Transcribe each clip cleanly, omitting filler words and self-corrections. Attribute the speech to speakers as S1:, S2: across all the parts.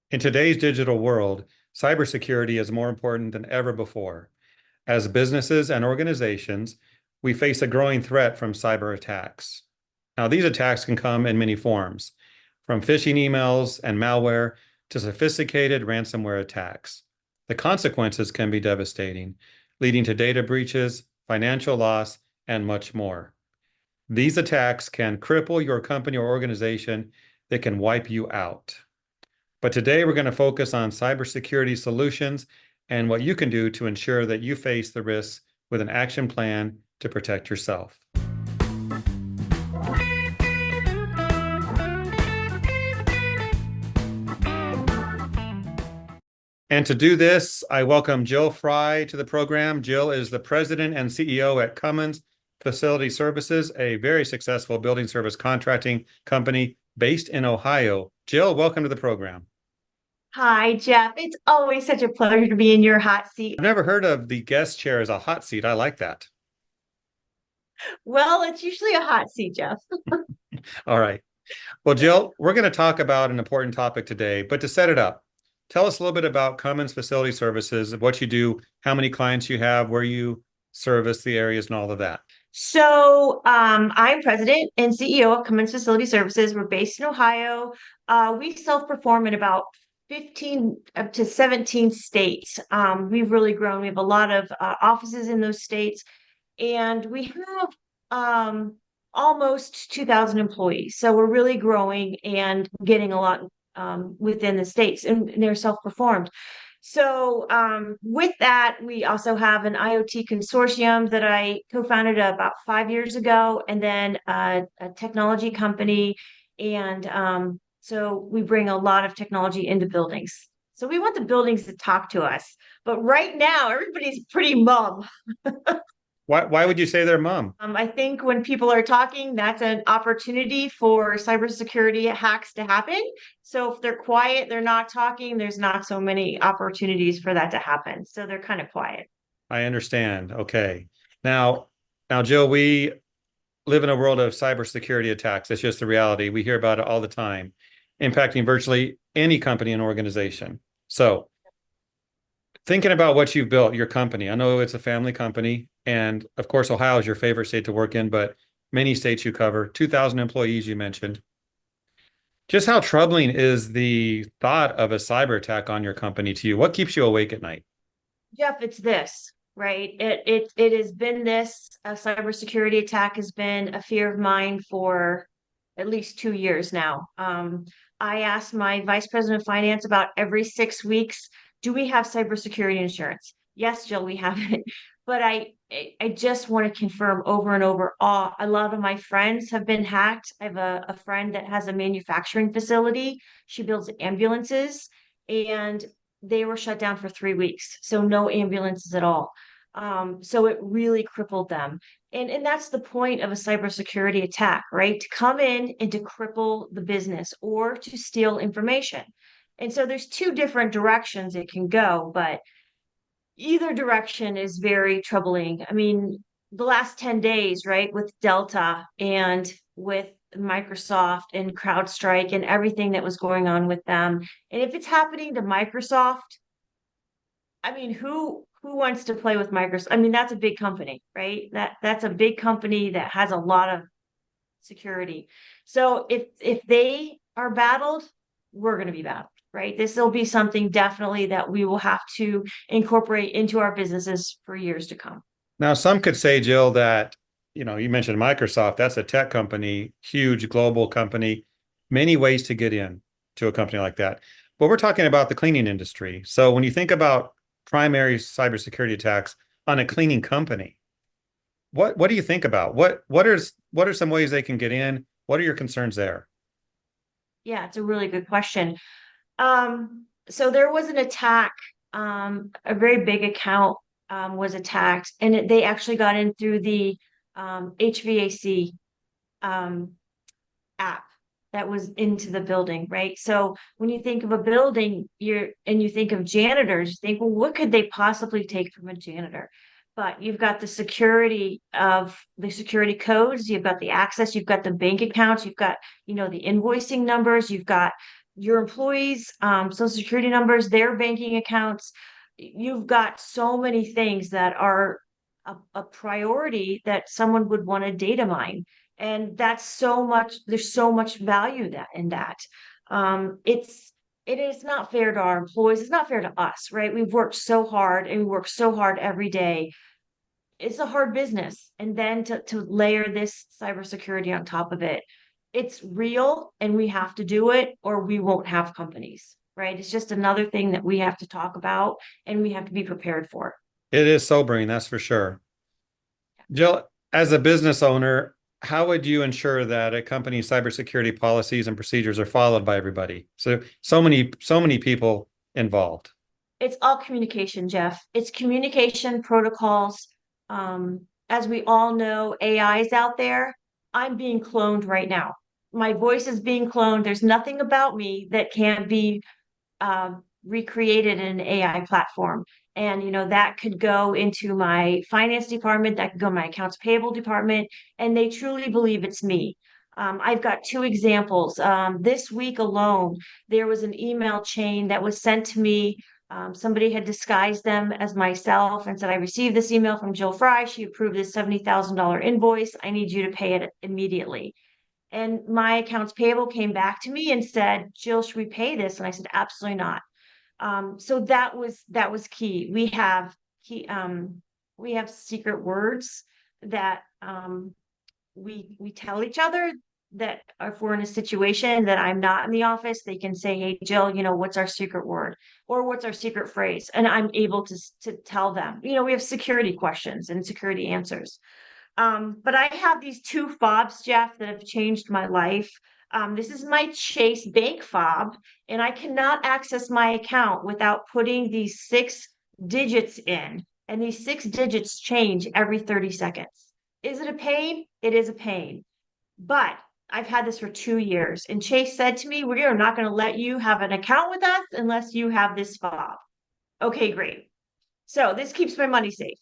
S1: In today's digital world, cybersecurity is more important than ever before. As businesses and organizations, we face a growing threat from cyber attacks. Now, these attacks can come in many forms, from phishing emails and malware to sophisticated ransomware attacks. The consequences can be devastating, leading to data breaches, financial loss, and much more. These attacks can cripple your company or organization. They can wipe you out. But today we're going to focus on cybersecurity solutions and what you can do to ensure that you face the risks with an action plan to protect yourself. And to do this, I welcome Jill Frey to the program. Jill is the president and CEO at Cummins Facility Services, a very successful building service contracting company based in Ohio. Jill, welcome to the program.
S2: Hi, Jeff. It's always such a pleasure to be in your hot seat.
S1: I've never heard of the guest chair as a hot seat. I like that.
S2: Well, it's usually a hot seat, Jeff.
S1: All right. Well, Jill, we're going to talk about an important topic today, but to set it up, tell us a little bit about Cummins Facility Services, what you do, how many clients you have, where you service the areas, and all of that.
S2: I'm president and CEO of Cummins Facility Services. We're based in Ohio. We self-perform in about 15 up to 17 states. We've really grown. We have a lot of offices in those states, and we have almost 2,000 employees. So we're really growing and getting a lot within the states, and they're self-performed. With that, we also have an IoT consortium that I co-founded about 5 years ago, and then a technology company. So we bring a lot of technology into buildings. So we want the buildings to talk to us. But right now, everybody's pretty mum.
S1: Why would you say they're mum?
S2: I think when people are talking, that's an opportunity for cybersecurity hacks to happen. So if they're quiet, they're not talking, there's not so many opportunities for that to happen. So they're kind of quiet.
S1: I understand. Okay. Now, Jill, we live in a world of cybersecurity attacks. It's just the reality. We hear about it all the time, impacting virtually any company and organization. So thinking about what you've built, your company, I know it's a family company, and of course, Ohio is your favorite state to work in, but many states you cover, 2,000 employees you mentioned. Just how troubling is the thought of a cyber attack on your company to you? What keeps you awake at night?
S2: Jeff, it's this, right? It has been this. A cybersecurity attack has been a fear of mine for at least 2 years now. I ask my vice president of finance about every 6 weeks, do we have cybersecurity insurance? Yes, Jill, we have it. But I just want to confirm over and over. A lot of my friends have been hacked. I have a friend that has a manufacturing facility. She builds ambulances, and they were shut down for 3 weeks. So no ambulances at all. So it really crippled them. And that's the point of a cybersecurity attack, right? To come in and to cripple the business or to steal information. And so there's two different directions it can go, but either direction is very troubling. I mean, the last 10 days, right, with Delta and with Microsoft and CrowdStrike and everything that was going on with them. And if it's happening to Microsoft, I mean, who wants to play with Microsoft? I mean, that's a big company, right? That's a big company that has a lot of security. So if they are battled, we're going to be battled, right? This will be something definitely that we will have to incorporate into our businesses for years to come.
S1: Now, some could say, Jill, that, you mentioned Microsoft, that's a tech company, huge global company, many ways to get in to a company like that. But we're talking about the cleaning industry. So when you think about primary cybersecurity attacks on a cleaning company, what do you think about? What are some ways they can get in? What are your concerns there?
S2: Yeah, it's a really good question. So there was an attack, a very big account was attacked, and they actually got in through the HVAC app that was into the building, right? So when you think of a building, you think of janitors, you think, well, what could they possibly take from a janitor? But you've got the security codes, you've got the access, you've got the bank accounts, you've got, the invoicing numbers, you've got your employees, social security numbers, their banking accounts. You've got so many things that are a priority that someone would want to data mine. And that's so much, there's so much value that in that. It is not fair to our employees. It's not fair to us, right? We've worked so hard and we work so hard every day. It's a hard business. And then to layer this cybersecurity on top of it, it's real and we have to do it or we won't have companies, right? It's just another thing that we have to talk about and we have to be prepared for.
S1: It is sobering, that's for sure. Jill, as a business owner, how would you ensure that a company's cybersecurity policies and procedures are followed by everybody? So many people involved.
S2: It's all communication, Jeff. It's communication protocols. As we all know, AI is out there. I'm being cloned right now. My voice is being cloned. There's nothing about me that can't be recreated in an AI platform. And that could go into my finance department, that could go my accounts payable department, and they truly believe it's me. I've got two examples. This week alone, there was an email chain that was sent to me. Somebody had disguised them as myself and said, I received this email from Jill Frey. She approved this $70,000 invoice. I need you to pay it immediately. And my accounts payable came back to me and said, Jill, should we pay this? And I said, absolutely not. So that was key. We have secret words that we tell each other that if we're in a situation that I'm not in the office, they can say, hey, Jill, what's our secret word or what's our secret phrase? And I'm able to tell them, we have security questions and security answers. But I have these two fobs, Jeff, that have changed my life. This is my Chase Bank fob, and I cannot access my account without putting these 6 digits in. And these 6 digits change every 30 seconds. Is it a pain? It is a pain. But I've had this for 2 years. And Chase said to me, we are not going to let you have an account with us unless you have this fob. Okay, great. So this keeps my money safe.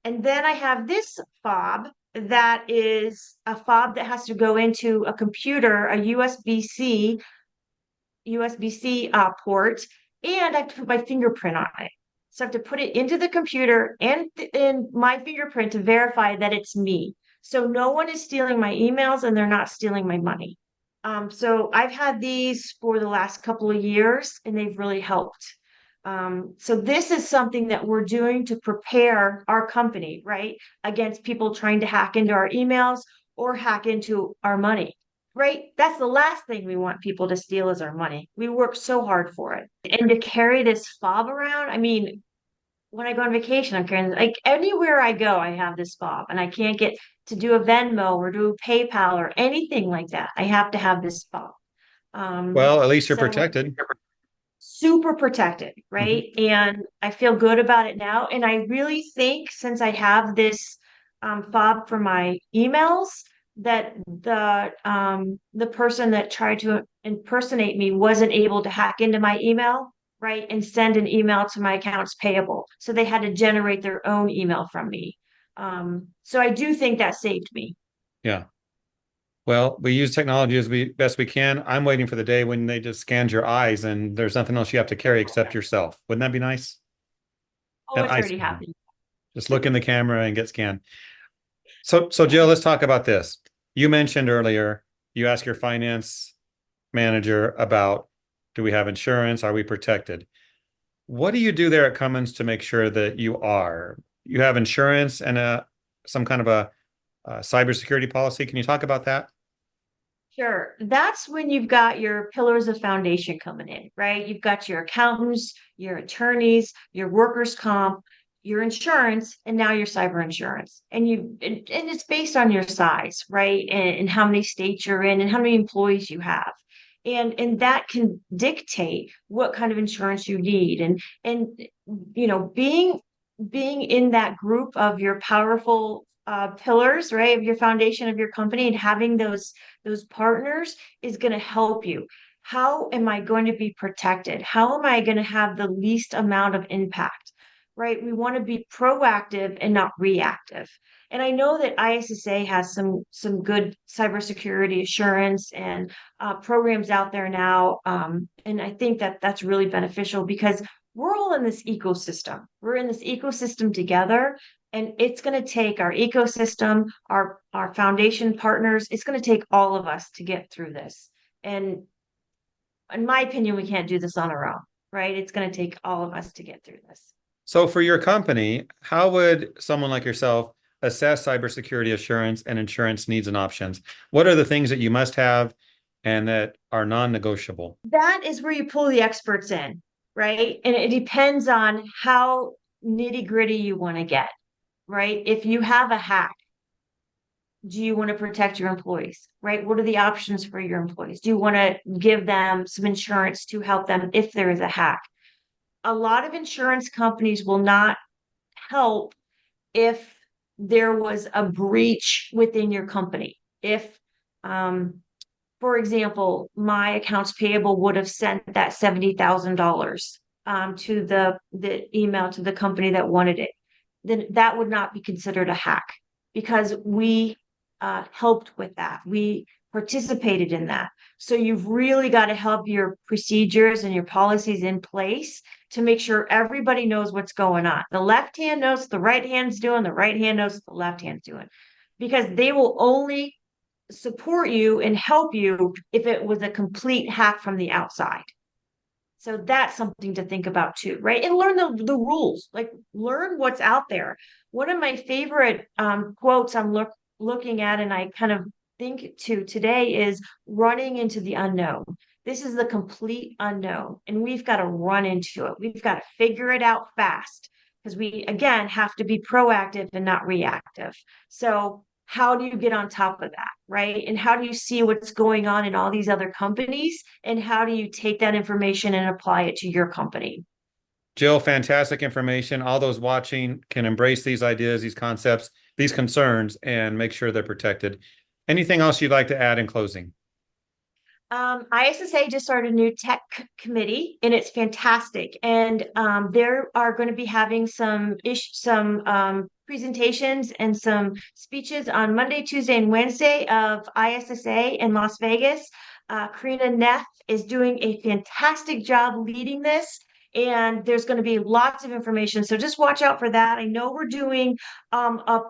S2: And then I have this fob that is a fob that has to go into a computer, a USB-C port, and I have to put my fingerprint on it. So I have to put it into the computer and in my fingerprint to verify that it's me. So no one is stealing my emails and they're not stealing my money. So I've had these for the last couple of years and they've really helped. So this is something that we're doing to prepare our company, right, against people trying to hack into our emails or hack into our money, right? That's the last thing we want people to steal is our money. We work so hard for it. And to carry this fob around, I mean, when I go on vacation, I'm carrying like anywhere I go, I have this fob and I can't get to do a Venmo or do a PayPal or anything like that. I have to have this fob.
S1: Well, at least you're
S2: So
S1: protected.
S2: super protected,
S1: Mhm.
S2: right? And I feel good about it now. And I really think since I have this fob for my emails, that the person that tried to impersonate me wasn't able to hack into my email, right? And send an email to my accounts payable. So they had to generate their own email from me. So I do think that saved me.
S1: Yeah. Well, we use technology as best we can. I'm waiting for the day when they just scanned your eyes and there's nothing else you have to carry except yourself. Wouldn't that be nice?
S2: Oh,
S1: An
S2: it's
S1: eye
S2: already
S1: scanner.
S2: happened.
S1: Just look in the camera and get scanned. So Jill, let's talk about this. You mentioned earlier, you asked your finance manager about, do we have insurance? Are we protected? What do you do there at Cummins to make sure that you are? You have insurance and some kind of a cybersecurity policy. Can you talk about that?
S2: Sure. That's when you've got your pillars of foundation coming in, right? You've got your accountants, your attorneys, your workers' comp, your insurance, and now your cyber insurance. And it's based on your size, right? And how many states you're in and how many employees you have. And that can dictate what kind of insurance you need. And being in that group of your powerful pillars, right, of your foundation of your company and having those partners is going to help you. How am I going to be protected? How am I going to have the least amount of impact? right? We want to be proactive and not reactive. And I know that ISSA has some good cybersecurity assurance and programs out there now. And I think that that's really beneficial because we're all in this ecosystem. We're in this ecosystem together, and it's going to take our ecosystem, our foundation partners. It's going to take all of us to get through this. And in my opinion, we can't do this on our own, right? It's going to take all of us to get through this.
S1: So for your company, how would someone like yourself assess cybersecurity assurance and insurance needs and options? What are the things that you must have and that are non-negotiable?
S2: That is where you pull the experts in, right? And it depends on how nitty gritty you want to get, right? If you have a hack, do you want to protect your employees, right? What are the options for your employees? Do you want to give them some insurance to help them if there is a hack? A lot of insurance companies will not help if there was a breach within your company. If, for example, my accounts payable would have sent that $70,000 to the email to the company that wanted it, then that would not be considered a hack because we helped with that. We participated in that. So you've really got to have your procedures and your policies in place to make sure everybody knows what's going on. The left hand knows what the right hand's doing, the right hand knows what the left hand's doing, because they will only support you and help you if it was a complete hack from the outside. So that's something to think about too, right? And learn the rules, like learn what's out there. One of my favorite quotes I'm looking at, and I kind of think to today, is running into the unknown. This is the complete unknown, and we've got to run into it. We've got to figure it out fast because we, again, have to be proactive and not reactive. So how do you get on top of that, right? And how do you see what's going on in all these other companies? And how do you take that information and apply it to your company?
S1: Jill, fantastic information. All those watching can embrace these ideas, these concepts, these concerns, and make sure they're protected. Anything else you'd like to add in closing?
S2: ISSA just started a new tech committee, and it's fantastic. And there are going to be having some presentations and some speeches on Monday, Tuesday, and Wednesday of ISSA in Las Vegas. Karina Neff is doing a fantastic job leading this. And there's going to be lots of information. So just watch out for that. I know we're doing a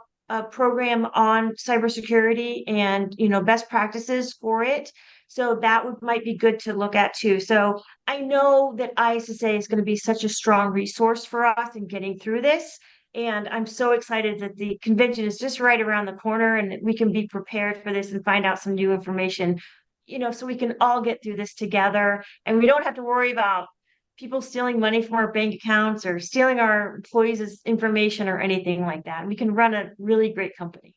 S2: program on cybersecurity and best practices for it. So that might be good to look at too. So I know that ISSA is going to be such a strong resource for us in getting through this. And I'm so excited that the convention is just right around the corner and that we can be prepared for this and find out some new information, so we can all get through this together and we don't have to worry about people stealing money from our bank accounts or stealing our employees' information or anything like that. We can run a really great company.